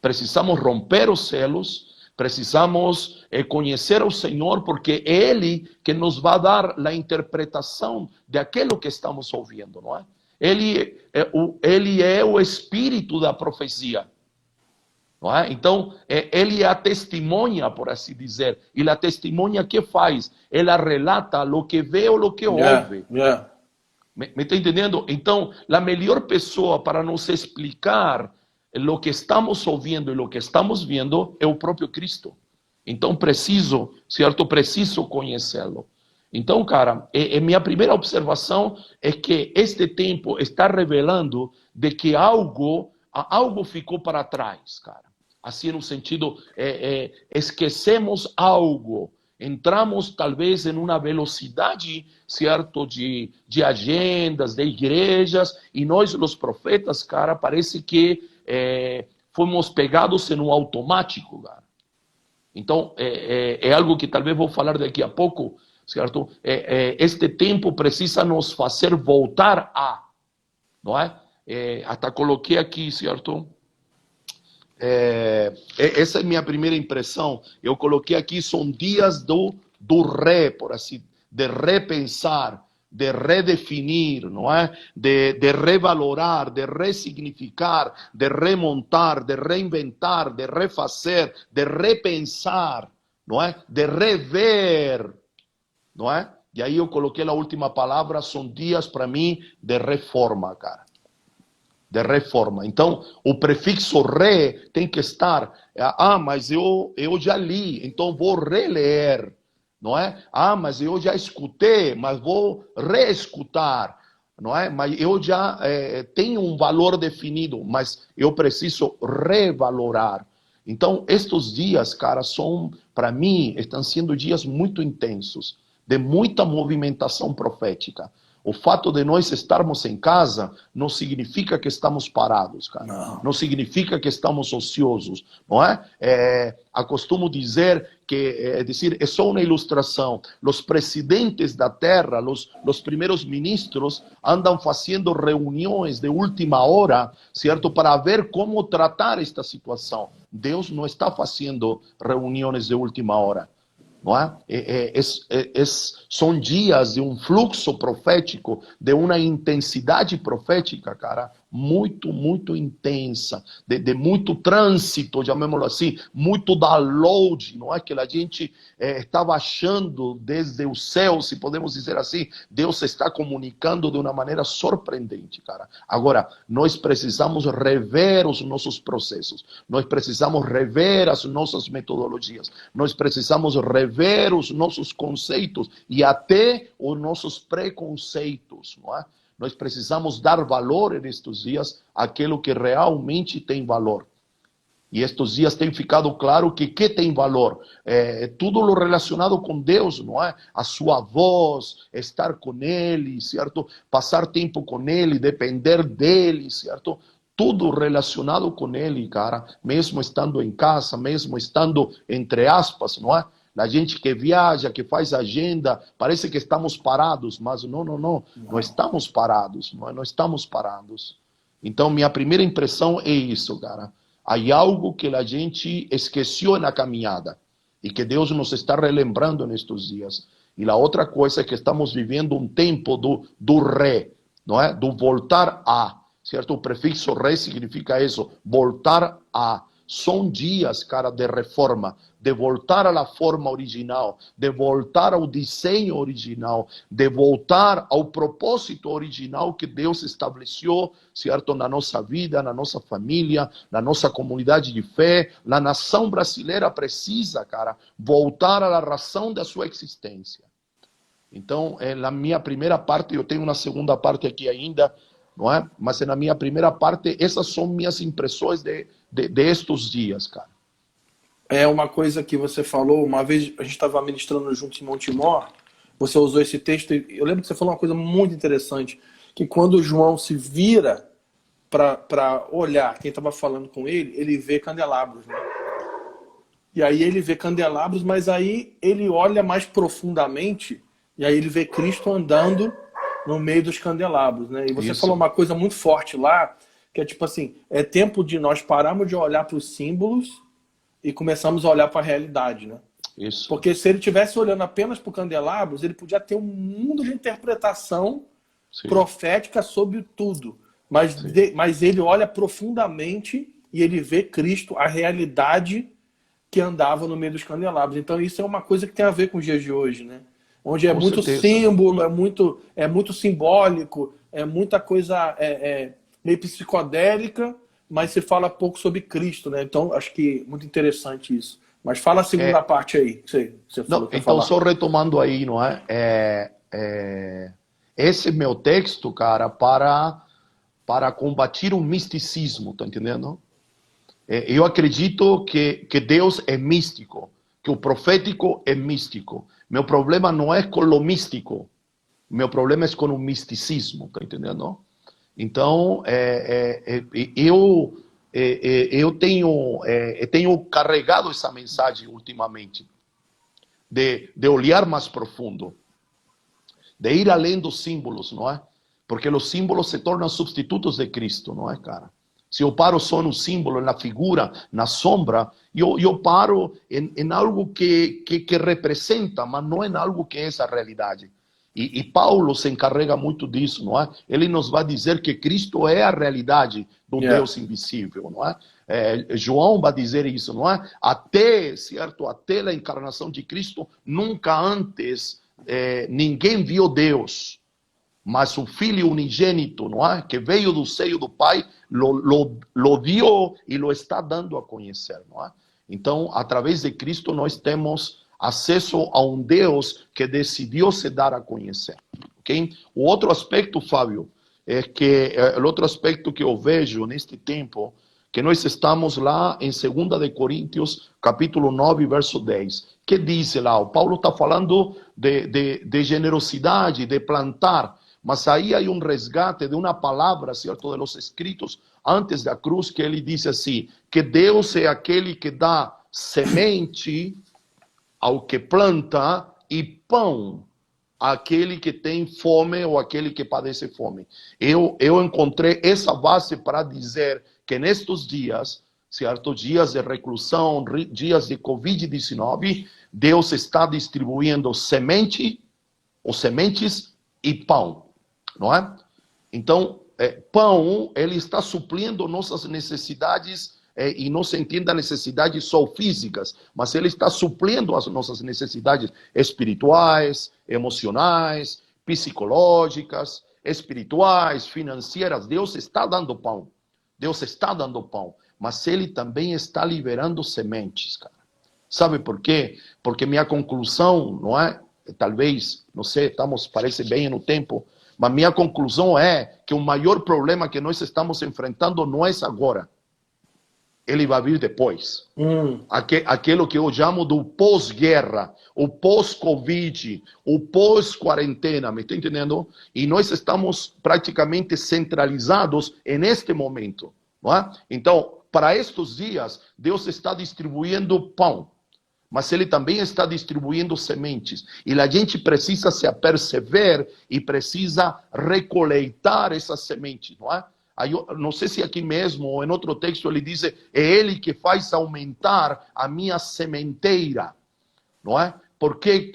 Precisamos romper os selos, precisamos conhecer ao Senhor, porque é Ele que nos vai dar a interpretação de aquilo que estamos ouvindo, não é? Ele é o Espírito da profecia. Não é? Então, ele é a testemunha, por assim dizer. E a testemunha que faz? Ela relata o que vê ou o que ouve. Me está entendendo? Então, a melhor pessoa para nos explicar o que estamos ouvindo e o que estamos vendo é o próprio Cristo. Então, preciso conhecê-lo. Então, cara, minha primeira observação é que este tempo está revelando de que algo ficou para trás, cara. Assim, no sentido, esquecemos algo, entramos talvez em uma velocidade, certo, de agendas, de igrejas, e nós, os profetas, cara, parece que fomos pegados em um automático, cara. Então, é algo que talvez vou falar daqui a pouco, certo? Este tempo precisa nos fazer voltar a, não é? Até coloquei aqui, certo? Essa é a minha primeira impressão. Eu coloquei aqui, são dias do por assim, de repensar, de redefinir, não é? De revalorar, de ressignificar, de remontar, de reinventar, de refazer, de repensar, não é? De rever, não é? E aí eu coloquei a última palavra, são dias para mim de reforma, cara. De reforma. Então, o prefixo re tem que estar, mas eu já li, então vou reler, não é? Mas eu já escutei, mas vou reescutar, não é? Mas eu já tenho um valor definido, mas eu preciso revalorar. Então, estes dias, cara, para mim, estão sendo dias muito intensos, de muita movimentação profética. O fato de nós estarmos em casa não significa que estamos parados, cara. Não significa que estamos ociosos, não é? Acostumo dizer que, é só uma ilustração. Os presidentes da terra, os primeiros ministros, andam fazendo reuniões de última hora, certo? Para ver como tratar esta situação. Deus não está fazendo reuniões de última hora. Não é? São dias de um fluxo profético, de uma intensidade profética, cara, muito intensa, de muito trânsito, chamémoslo assim, muito download, não é? Que a gente estava achando desde o céu, se podemos dizer assim, Deus está comunicando de uma maneira surpreendente, cara. Agora, nós precisamos rever os nossos processos, nós precisamos rever as nossas metodologias, nós precisamos rever os nossos conceitos e até os nossos preconceitos, não é? Nós precisamos dar valor nestes dias àquilo que realmente tem valor. E estes dias tem ficado claro que tem valor? Tudo o relacionado com Deus, não é? A sua voz, estar com Ele, certo? Passar tempo com Ele, depender dEle, certo? Tudo relacionado com Ele, cara. Mesmo estando em casa, mesmo estando entre aspas, não é? A gente que viaja, que faz agenda, parece que estamos parados, mas não estamos parados, não estamos parados. Então, minha primeira impressão é isso, cara. Há algo que a gente esqueceu na caminhada e que Deus nos está relembrando nestes dias. E a outra coisa é que estamos vivendo um tempo do re, não é? Do voltar a, certo? O prefixo re significa isso, voltar a. São dias, cara, de reforma, de voltar à forma original, de voltar ao desenho original, de voltar ao propósito original que Deus estabeleceu, certo, na nossa vida, na nossa família, na nossa comunidade de fé. A nação brasileira precisa, cara, voltar à razão da sua existência. Então, na minha primeira parte, eu tenho uma segunda parte aqui ainda, não é? Mas na minha primeira parte, essas são minhas impressões destes dias, cara. É uma coisa que você falou, uma vez a gente estava ministrando junto em Montemor, você usou esse texto, e eu lembro que você falou uma coisa muito interessante, que quando João se vira para olhar quem estava falando com ele vê candelabros, né? E aí ele vê candelabros, mas aí ele olha mais profundamente, e aí ele vê Cristo andando no meio dos candelabros, né? E você falou uma coisa muito forte lá, que é tipo assim, é tempo de nós pararmos de olhar para os símbolos e começamos a olhar para a realidade, né? Isso. Porque se ele estivesse olhando apenas para os candelabros, ele podia ter um mundo de interpretação profética sobre tudo. Mas ele olha profundamente e ele vê Cristo, a realidade que andava no meio dos candelabros. Então isso é uma coisa que tem a ver com os dias de hoje, né? Onde é muito símbolo, é muito simbólico, é muita coisa meio psicodélica, mas se fala pouco sobre Cristo, né? Então, acho que muito interessante isso. Mas fala a segunda parte aí, que você falou. Então, só retomando aí, não é? Esse meu texto, cara, para combater o misticismo, tá entendendo? Eu acredito que Deus é místico, que o profético é místico. Meu problema não é com o místico, meu problema é com o misticismo, tá entendendo? Então, eu tenho carregado essa mensagem ultimamente, de olhar mais profundo, de ir além dos símbolos, não é? Porque os símbolos se tornam substitutos de Cristo, não é, cara? Se eu paro só no símbolo, na figura, na sombra, eu paro em algo que representa, mas não em algo que é essa realidade. E Paulo se encarrega muito disso, não é? Ele nos vai dizer que Cristo é a realidade do Deus invisível, não é? João vai dizer isso, não é? Até a encarnação de Cristo, nunca antes ninguém viu Deus. Mas o Filho unigênito, não é? Que veio do seio do Pai, lo viu e lo está dando a conhecer, não é? Então, através de Cristo, nós temos acesso a um Deus que decidiu se dar a conhecer, ok? O outro aspecto, Fábio, o outro aspecto que eu vejo neste tempo, que nós estamos lá em 2 de Coríntios, capítulo 9, verso 10. Que diz lá? O Paulo está falando de generosidade, de plantar, mas aí há um resgate de uma palavra, certo, de los escritos antes da cruz, que ele diz assim, que Deus é aquele que dá semente ao que planta e pão àquele que tem fome ou aquele que padece fome. Eu encontrei essa base para dizer que nestes dias, certo, dias de reclusão, dias de Covid-19, Deus está distribuindo sementes e pão, não é? Então, pão, ele está suprindo nossas necessidades, e não se entenda necessidades só físicas, mas ele está suprindo as nossas necessidades espirituais, emocionais, psicológicas, espirituais, financeiras. Deus está dando pão. Deus está dando pão, mas ele também está liberando sementes, cara. Sabe por quê? Porque minha conclusão, não é? Talvez, não sei, parece bem no tempo, mas minha conclusão é que o maior problema que nós estamos enfrentando não é agora. Ele vai vir depois. Aquilo que eu chamo do pós-guerra, o pós-Covid, o pós-quarentena, me está entendendo? E nós estamos praticamente centralizados neste momento. Não é? Então, para estes dias, Deus está distribuindo pão, mas Ele também está distribuindo sementes. E a gente precisa se aperceber e precisa recoletar essas sementes, não é? Aí, não sei se aqui mesmo ou em outro texto ele diz, é Ele que faz aumentar a minha sementeira, não é? Porque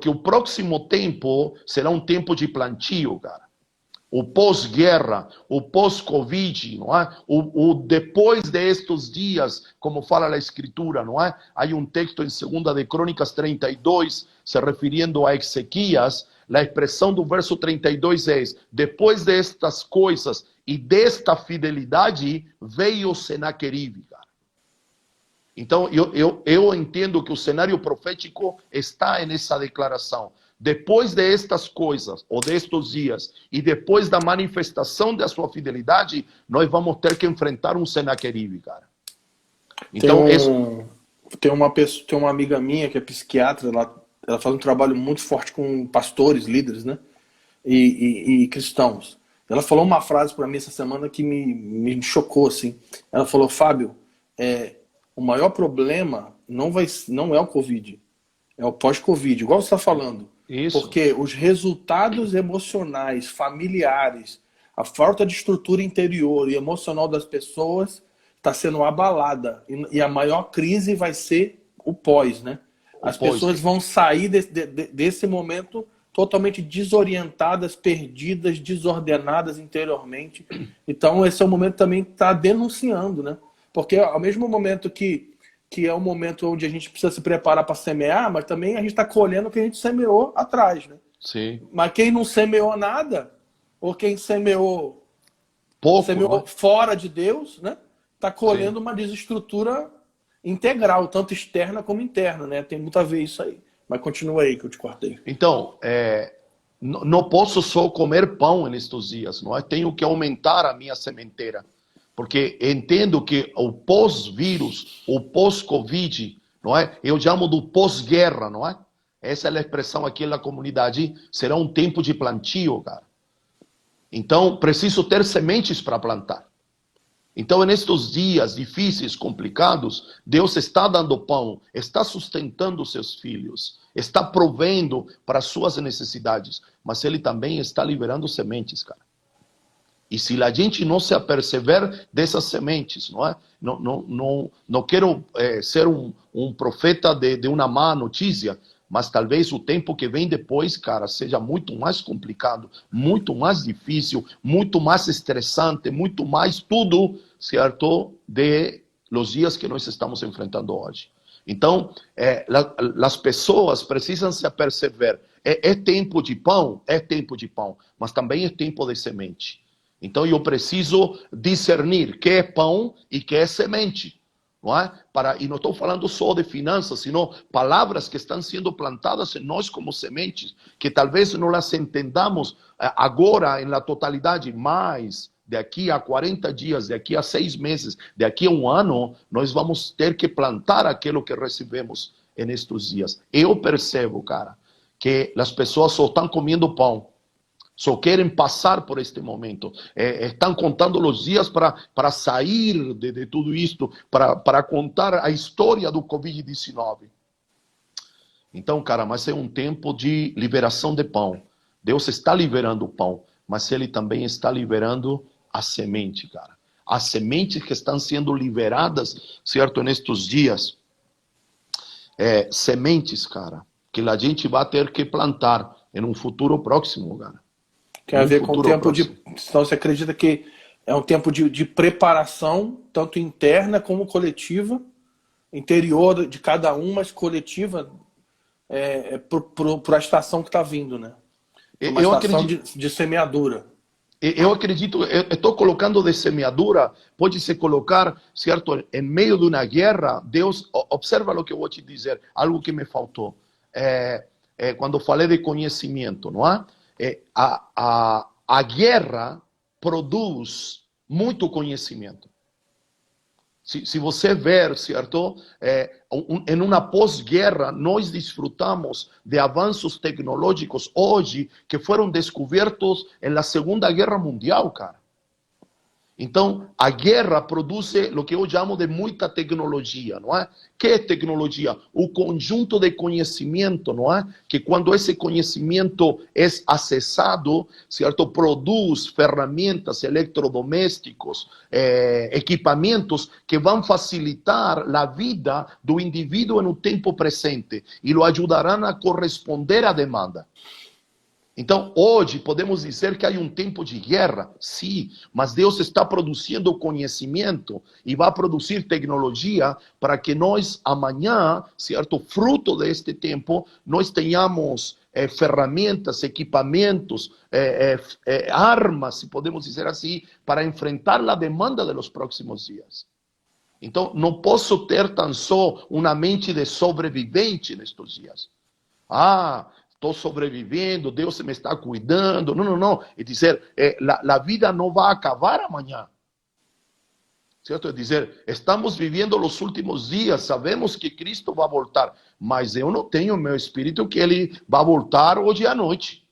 o próximo tempo será um tempo de plantio, cara. O pós-guerra, o pós-Covid, não é? O depois destes dias, como fala a Escritura, não é? Há um texto em 2 de Crônicas 32, se referindo a Ezequias, a expressão do verso 32 é: depois destas coisas e desta fidelidade veio Senaqueribe, cara. Então, eu entendo que o cenário profético está nessa declaração. Depois destas coisas, ou destes dias, e depois da manifestação da sua fidelidade, nós vamos ter que enfrentar um Senaqueribe, cara. Então, tem uma amiga minha que é psiquiatra, ela faz um trabalho muito forte com pastores, líderes, né? E cristãos. Ela falou uma frase para mim essa semana que me chocou, assim. Ela falou: Fábio, o maior problema não é o Covid, é o pós-Covid, igual você está falando. Isso. Porque os resultados emocionais, familiares, a falta de estrutura interior e emocional das pessoas está sendo abalada. E a maior crise vai ser o pós, né? As pessoas vão sair desse momento totalmente desorientadas, perdidas, desordenadas interiormente. Então esse é o momento também que está denunciando, né? Porque ao mesmo momento que é um momento onde a gente precisa se preparar para semear, mas também a gente está colhendo o que a gente semeou atrás, né? Sim. Mas quem não semeou nada, ou quem semeou pouco, né? Fora de Deus, né? Está colhendo uma desestrutura integral, tanto externa como interna, né? Tem muito a ver isso aí. Mas continua aí que eu te cortei. Então, não posso só comer pão nestes dias, não é? Tenho que aumentar a minha sementeira. Porque entendo que o pós-vírus, o pós-Covid, não é? Eu chamo do pós-guerra, não é? Essa é a expressão aqui na comunidade. Será um tempo de plantio, cara. Então, preciso ter sementes para plantar. Então, nestes dias difíceis, complicados, Deus está dando pão, está sustentando seus filhos, está provendo para suas necessidades, mas Ele também está liberando sementes, cara. E se a gente não se aperceber dessas sementes, não é? Não quero ser um profeta de uma má notícia, mas talvez o tempo que vem depois, cara, seja muito mais complicado, muito mais difícil, muito mais estressante, muito mais tudo, certo, de los dias que nós estamos enfrentando hoje. Então, as pessoas precisam se aperceber. É tempo de pão, mas também é tempo de semente. Então eu preciso discernir que é pão e que é semente, não é? E não estou falando só de finanças, sino palavras que estão sendo plantadas em nós como sementes, que talvez não as entendamos agora na totalidade, mas daqui a 40 dias, daqui a 6 meses, daqui a um ano, nós vamos ter que plantar aquilo que recebemos nestes dias. Eu percebo, cara, que as pessoas só estão comendo pão. Só querem passar por este momento. Estão contando os dias para sair de tudo isto, para contar a história do Covid-19. Então, cara, mas é um tempo de liberação de pão. Deus está liberando o pão, mas Ele também está liberando a semente, cara. As sementes que estão sendo liberadas, certo, nestes dias. Sementes, cara, que a gente vai ter que plantar em um futuro próximo, cara. Tem a ver com o tempo de... Então você acredita que é um tempo de preparação, tanto interna como coletiva, interior de cada um, mas coletiva para a estação que está vindo, né? Uma estação de semeadura. Eu acredito, eu estou colocando de semeadura, pode se colocar, certo, em meio de uma guerra. Deus, observa o que eu vou te dizer, algo que me faltou. Quando falei de conhecimento, não é? A guerra produz muito conhecimento. Se você ver, certo, em uma pós-guerra, nós desfrutamos de avanços tecnológicos hoje que foram descobertos na Segunda Guerra Mundial, cara. Então, a guerra produz o que eu chamo de muita tecnologia, não é? Que é tecnologia? O conjunto de conhecimento, não é? Que quando esse conhecimento é acessado, certo? Produz ferramentas, eletrodomésticos, equipamentos que vão facilitar a vida do indivíduo no tempo presente e o ajudarão a corresponder à demanda. Então, hoje, podemos dizer que há um tempo de guerra, sim, mas Deus está produzindo conhecimento e vai produzir tecnologia para que nós, amanhã, certo, fruto deste tempo, nós tenhamos ferramentas, equipamentos, armas, se podemos dizer assim, para enfrentar a demanda dos próximos dias. Então, não posso ter tão só uma mente de sobrevivente nestes dias. Estou sobrevivendo, Deus me está cuidando. Não. É dizer, a vida não vai acabar amanhã. Certo? É dizer, estamos vivendo os últimos dias, sabemos que Cristo vai voltar, mas eu não tenho meu espírito que ele vai voltar hoje à noite.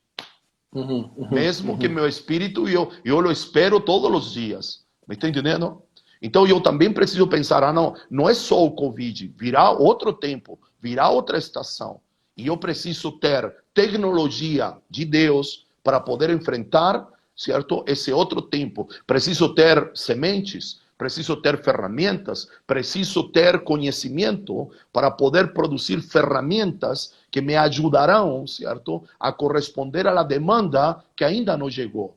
Mesmo que meu espírito, eu o espero todos os dias. Me está entendendo? Então eu também preciso pensar, não é só o Covid, virá outro tempo, virá outra estação. E eu preciso ter tecnologia de Deus para poder enfrentar, certo, esse outro tempo. Preciso ter sementes, preciso ter ferramentas, preciso ter conhecimento para poder produzir ferramentas que me ajudarão, certo, a corresponder à demanda que ainda não chegou,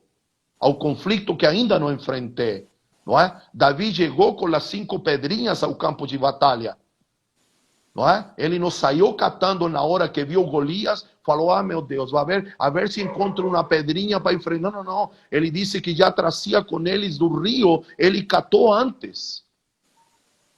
ao conflito que ainda não enfrentei, não é? Davi chegou com as 5 pedrinhas ao campo de batalha. Não é? Ele não saiu catando na hora que viu Golias, falou, meu Deus, a ver se encontra uma pedrinha para enfrentar. Não. Ele disse que já trazia com eles do rio, ele catou antes.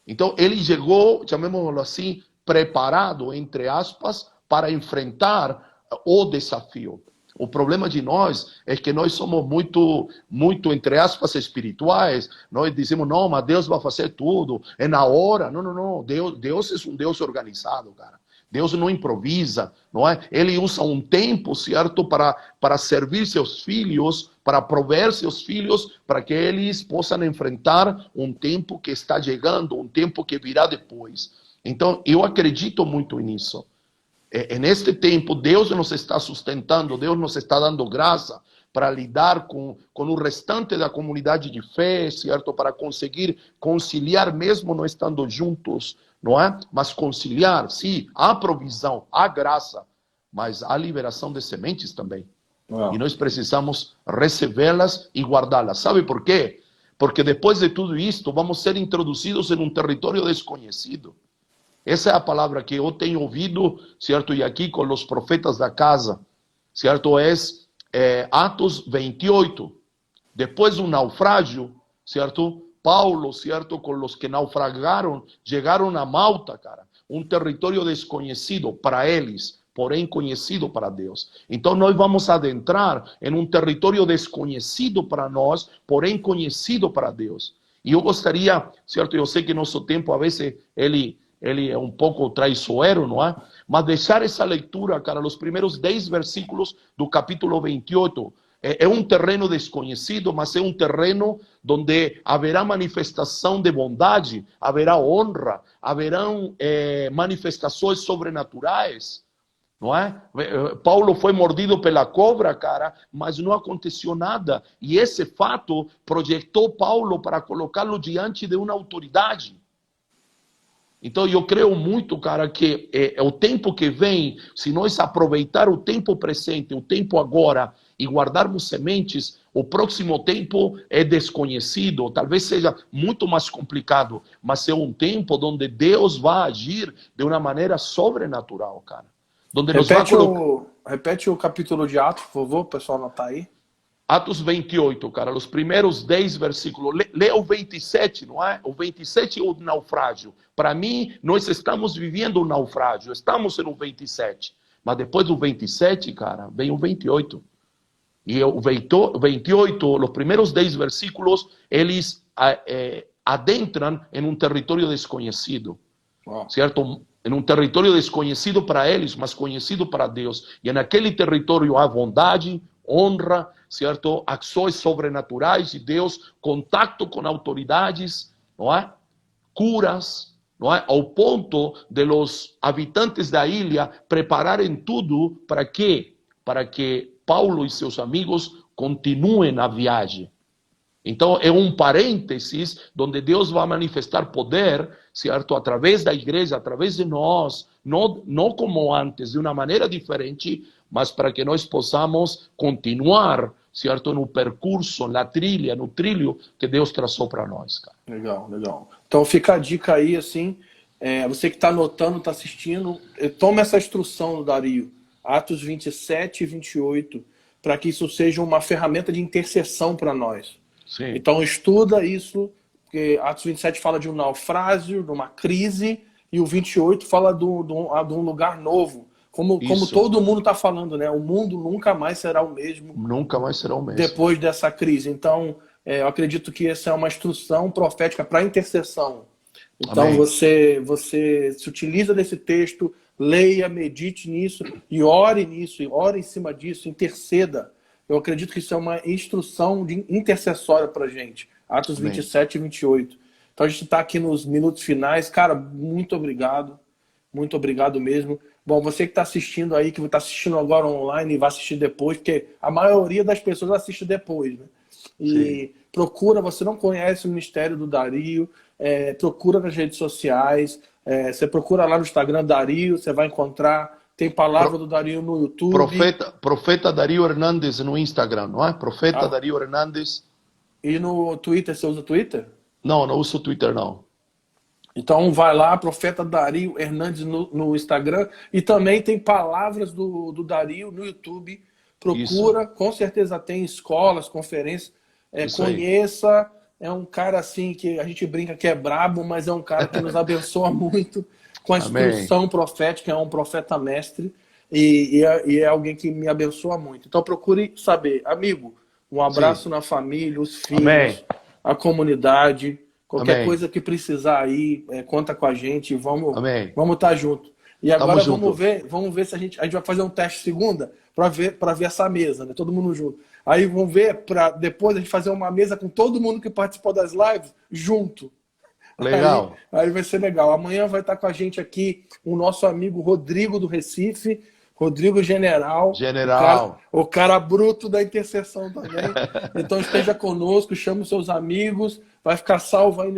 Então, ele chegou, chamémoslo assim, preparado, entre aspas, para enfrentar o desafio. O problema de nós é que nós somos muito, entre aspas, espirituais. Nós dizemos, não, mas Deus vai fazer tudo, é na hora. Não. Deus é um Deus organizado, cara. Deus não improvisa, não é? Ele usa um tempo, certo, para servir seus filhos, para prover seus filhos, para que eles possam enfrentar um tempo que está chegando, um tempo que virá depois. Então, eu acredito muito nisso. Neste tempo, Deus nos está sustentando, Deus nos está dando graça para lidar com o restante da comunidade de fé, certo? Para conseguir conciliar, mesmo não estando juntos, não é? Mas conciliar, sim, há provisão, há graça, mas há liberação de sementes também. E nós precisamos recebê-las e guardá-las. Sabe por quê? Porque depois de tudo isto, vamos ser introduzidos em um território desconhecido. Essa é a palavra que eu tenho ouvido, certo? E aqui com os profetas da casa, certo? Atos 28. Depois do naufrágio, certo? Paulo, certo? Com os que naufragaram, chegaram a Malta, cara. Um território desconhecido para eles, porém conhecido para Deus. Então nós vamos adentrar em um território desconhecido para nós, porém conhecido para Deus. E eu gostaria, certo? Eu sei que nosso tempo, a vezes, ele é um pouco traiçoeiro, não é? Mas deixar essa leitura, cara, os primeiros 10 versículos do capítulo 28, é um terreno desconhecido, mas é um terreno onde haverá manifestação de bondade, haverá honra, haverão manifestações sobrenaturais, não é? Paulo foi mordido pela cobra, cara, mas não aconteceu nada. E esse fato projetou Paulo para colocá-lo diante de uma autoridade. Então, eu creio muito, cara, que é o tempo que vem, se nós aproveitar o tempo presente, o tempo agora, e guardarmos sementes, o próximo tempo é desconhecido, talvez seja muito mais complicado, mas é um tempo onde Deus vai agir de uma maneira sobrenatural, cara. Onde nos vai colocar... Repete o capítulo de Atos, por favor, o pessoal anotar aí. Atos 28, cara, os primeiros 10 versículos. Lê o 27, não é? O 27 é o naufrágio. Para mim, nós estamos vivendo um naufrágio. Estamos no 27. Mas depois do 27, cara, vem o 28. E o 28, os primeiros 10 versículos, eles adentram em um território desconhecido. Wow. Certo? Em um território desconhecido para eles, mas conhecido para Deus. E naquele território há bondade, honra, certo? Ações sobrenaturais de Deus, contato com autoridades, não é? Curas, não é? Ao ponto de los habitantes da ilha prepararem tudo para quê? Para que Paulo e seus amigos continuem a viagem. Então, é um parênteses onde Deus vai manifestar poder, certo? Através da igreja, através de nós, não como antes, de uma maneira diferente, mas para que nós possamos continuar, certo? No percurso, na trilha, no trilho que Deus traçou para nós, cara. Legal, legal. Então, fica a dica aí, assim, você que está anotando, está assistindo, toma essa instrução do Dario, Atos 27 e 28, para que isso seja uma ferramenta de intercessão para nós. Sim. Então estuda isso, porque Atos 27 fala de um naufrágio, de uma crise, e o 28 fala de um lugar novo. Como todo mundo está falando, né? O mundo nunca mais será o mesmo. Nunca mais será o mesmo. Depois dessa crise. Então, eu acredito que essa é uma instrução profética para intercessão. Então, Amém. você se utiliza desse texto, leia, medite nisso, e ore nisso, e ore em cima disso, interceda. Eu acredito que isso é uma instrução intercessória para a gente. Atos 27 e 28. Então a gente está aqui nos minutos finais. Cara, muito obrigado. Muito obrigado mesmo. Bom, você que está assistindo aí, que está assistindo agora online e vai assistir depois, porque a maioria das pessoas assiste depois, né? E procura, você não conhece o Ministério do Dario, procura nas redes sociais, você procura lá no Instagram Dario, você vai encontrar... Tem palavra do Dario no YouTube. Profeta Dario Hernandes no Instagram, não é? Profeta Dario Hernandes. E no Twitter, você usa Twitter? Não uso Twitter, não. Então vai lá, Profeta Dario Hernandes no Instagram. E também tem palavras do Dario no YouTube. Procura, com certeza tem escolas, conferências. Conheça. É um cara assim que a gente brinca que é brabo, mas é um cara que nos abençoa muito. Com a instrução profética, é um profeta mestre e é alguém que me abençoa muito. Então procure saber. Amigo, um abraço na família, os filhos, a comunidade, qualquer coisa que precisar aí, conta com a gente, vamos estar junto. E agora vamos ver se a gente vai fazer um teste segunda para ver essa mesa, né? Todo mundo junto. Aí vamos ver para depois a gente fazer uma mesa com todo mundo que participou das lives junto. Legal. Aí vai ser legal. Amanhã vai estar com a gente aqui o nosso amigo Rodrigo do Recife, Rodrigo General. O cara bruto da intercessão também. Então esteja conosco, chame os seus amigos, vai ficar salvo aí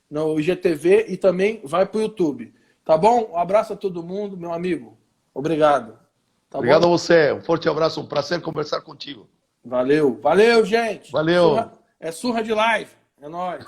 no IGTV e também vai para o YouTube. Tá bom? Um abraço a todo mundo, meu amigo. Obrigado. Obrigado a você. Um forte abraço, um prazer conversar contigo. Valeu. Valeu, gente. Valeu. É surra de live. É nóis.